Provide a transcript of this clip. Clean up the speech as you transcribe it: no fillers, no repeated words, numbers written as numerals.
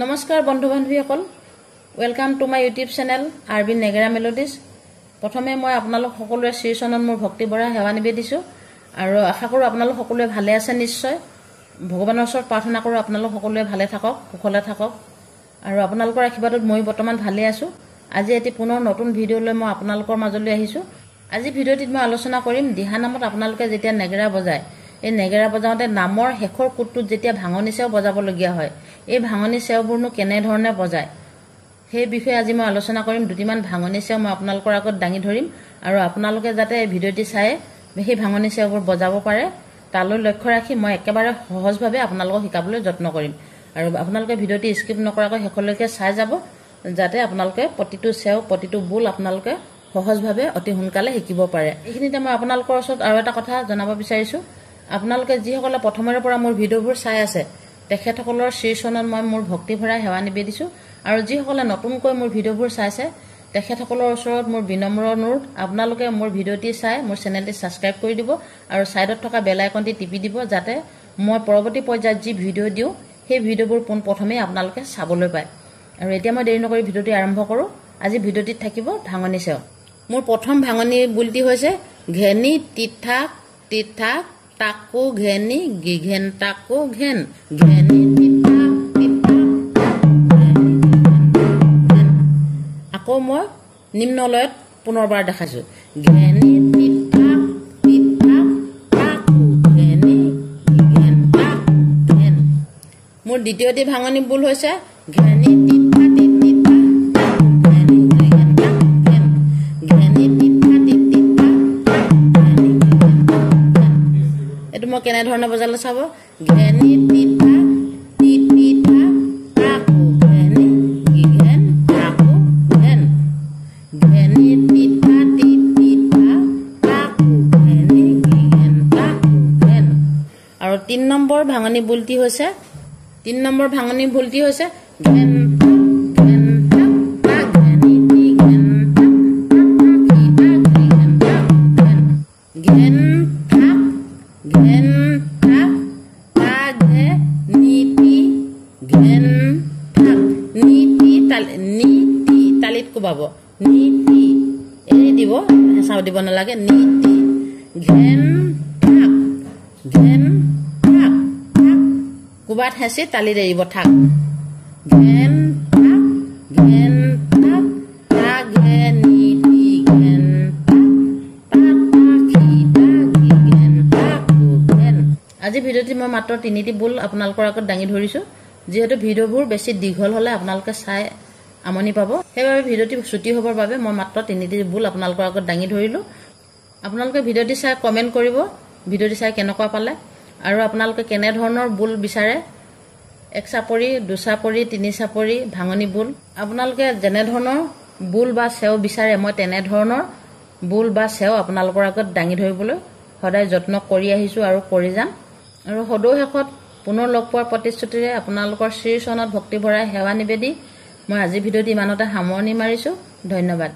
নমস্কাৰ বন্ধু বান্ধৱীসকল, welcome to my YouTube channel আৰবি নেগেৰা মেলোডিজ। প্ৰথমে মই আপোনালোক সকলোৰে শ্ৰীচৰণত মোৰ ভক্তি ভৰা সেৱা নিবেদিছোঁ আৰু আশা কৰোঁ আপোনালোক সকলোৱে ভালে আছে। নিশ্চয় ভগৱানৰ ওচৰত প্ৰাৰ্থনা কৰোঁ আপোনালোক সকলোৱে ভালে থাকক, কুশলে থাকক আৰু আপোনালোকৰ আশীৰ্বাদত মই বৰ্তমান ভালে আছোঁ। আজি এটি পুনৰ নতুন ভিডিঅ' লৈ মই আপোনালোকৰ মাজলৈ আহিছোঁ। আজি ভিডিঅ'টিত মই আলোচনা কৰিম দিহানামত আপোনালোকে যেতিয়া নেগেৰা বজায়, এই নেগেৰা বজাওঁতে নামৰ শেষৰ কোটটোত যেতিয়া ভাঙনি চেও বজাবলগীয়া হয়, এই ভাঙনি চেওবোৰনো কেনেধৰণে বজায় সেই বিষয়ে আজি মই আলোচনা কৰিম। দুটিমান ভাঙনি চেও মই আপোনালোকৰ আগত দাঙি ধৰিম আৰু আপোনালোকে যাতে এই ভিডিঅ'টি চাই সেই ভাঙনি চেওবোৰ বজাব পাৰে তালৈ লক্ষ্য ৰাখি মই একেবাৰে সহজভাৱে আপোনালোকক শিকাবলৈ যত্ন কৰিম। আৰু আপোনালোকে ভিডিঅ'টি স্কিপ নকৰাকৈ শেষলৈকে চাই যাব, যাতে আপোনালোকে প্ৰতিটো চেও প্ৰতিটো বুল আপোনালোকে সহজভাৱে অতি সোনকালে শিকিব পাৰে। এইখিনিতে মই আপোনালোকৰ ওচৰত আৰু এটা কথা জনাব বিচাৰিছোঁ। আপোনালোকে যিসকলে প্ৰথমৰে পৰা মোৰ ভিডিঅ'বোৰ চাই আছে তেখেতসকলৰ শ্ৰীচৰণত মই মোৰ ভক্তি ভৰা সেৱা নিবেদিছোঁ আৰু যিসকলে নতুনকৈ মোৰ ভিডিঅ'বোৰ চাইছে তেখেতসকলৰ ওচৰত মোৰ বিনম্ৰ অনুৰোধ, আপোনালোকে মোৰ ভিডিঅ'টি চাই মোৰ চেনেলটি ছাবস্ক্ৰাইব কৰি দিব আৰু ছাইডত থকা বেল আইকনটি টিপি দিব, যাতে মই পৰৱৰ্তী পৰ্যায়ত যি ভিডিঅ' দিওঁ সেই ভিডিঅ'বোৰ পোনপ্ৰথমেই আপোনালোকে চাবলৈ পায়। আৰু এতিয়া মই দেৰি নকৰি ভিডিঅ'টি আৰম্ভ কৰোঁ। আজি ভিডিঅ'টিত থাকিব ভাঙনি চেও। মোৰ প্ৰথম ভাঙনি বুলটি হৈছে ঘেনি তিথাক তিথাক তাকো ঘেনি গিঘেন তাকো ঘেন ঘেনি তিথাক তিথাক। আকৌ মই নিম্নলয়ত পুনৰবাৰ দেখাইছোঁ ঘেনি তিথাক তিথাক তাকো ঘেনি গিঘেন তাকো ঘেন। মোৰ দ্বিতীয়টি ভাঙনি বুল হৈছে ঘেনি তিথা তিথা ঘেনি গিঘেন তাকো ঘেন ঘেনি তিথা তিথা ঘেনি গিঘেন তাকো ঘেন। এইটো মই কেনেধৰণে বজালে চাব, ঘেনি তিথা তিথা তাকো ঘেনি গিঘেন তাকো ঘেন ঘেনি তিথা তিথা তাকো ঘেনি গিঘেন তাকো ঘেন। আৰু 3 নম্বৰ ভাঙনি বুলটি হৈছে ঘেন ঘেন তা ঘেনি গিঘেন ঘেন থাক ঘেন থাক তা ঘে নীতি ঘেন থাক নীতি নীতি তালিত কোবাব, নীতি এৰি দিব, হেঁচাও দিব নালাগে, নীতি ঘেন থাক ঘেন থাক থাক কোবাত হেঁচি তালিত এৰিব থাক ঘেন থাক ঘেন থাক তা ঘে নীতি ঘেন থাক। আজি ভিডিঅ'টি মই মাত্ৰ 3টি বুল আপোনালোকৰ আগত দাঙি ধৰিছোঁ। যিহেতু ভিডিঅ'বোৰ বেছি দীঘল হ'লে আপোনালোকে চাই আমনি পাব, সেইবাবে ভিডিঅ'টি ছুটি হ'বৰ বাবে মই মাত্ৰ 3টি বুল আপোনালোকৰ আগত দাঙি ধৰিলোঁ। আপোনালোকে ভিডিঅ'টি চাই কমেণ্ট কৰিব ভিডিঅ'টি চাই কেনেকুৱা পালে আৰু আপোনালোকে কেনেধৰণৰ বুল বিচাৰে, 1 চাপৰি 2 চাপৰি 3 চাপৰি ভাঙনি বুল। আপোনালোকে যেনেধৰণৰ বুল বা চেও বিচাৰে মই তেনেধৰণৰ বুল বা চেও আপোনালোকৰ আগত দাঙি ধৰিবলৈ সদায় যত্ন কৰি আহিছোঁ আৰু কৰি যাম। আৰু সদৌ শেষত পুনৰ লগ পোৱাৰ প্ৰতিশ্ৰুতিৰে আপোনালোকৰ শ্ৰীচৰণত ভক্তি ভৰাই সেৱা নিবেদি মই আজি ভিডিঅ'টি ইমানতে সামৰণি মাৰিছোঁ। ধন্যবাদ।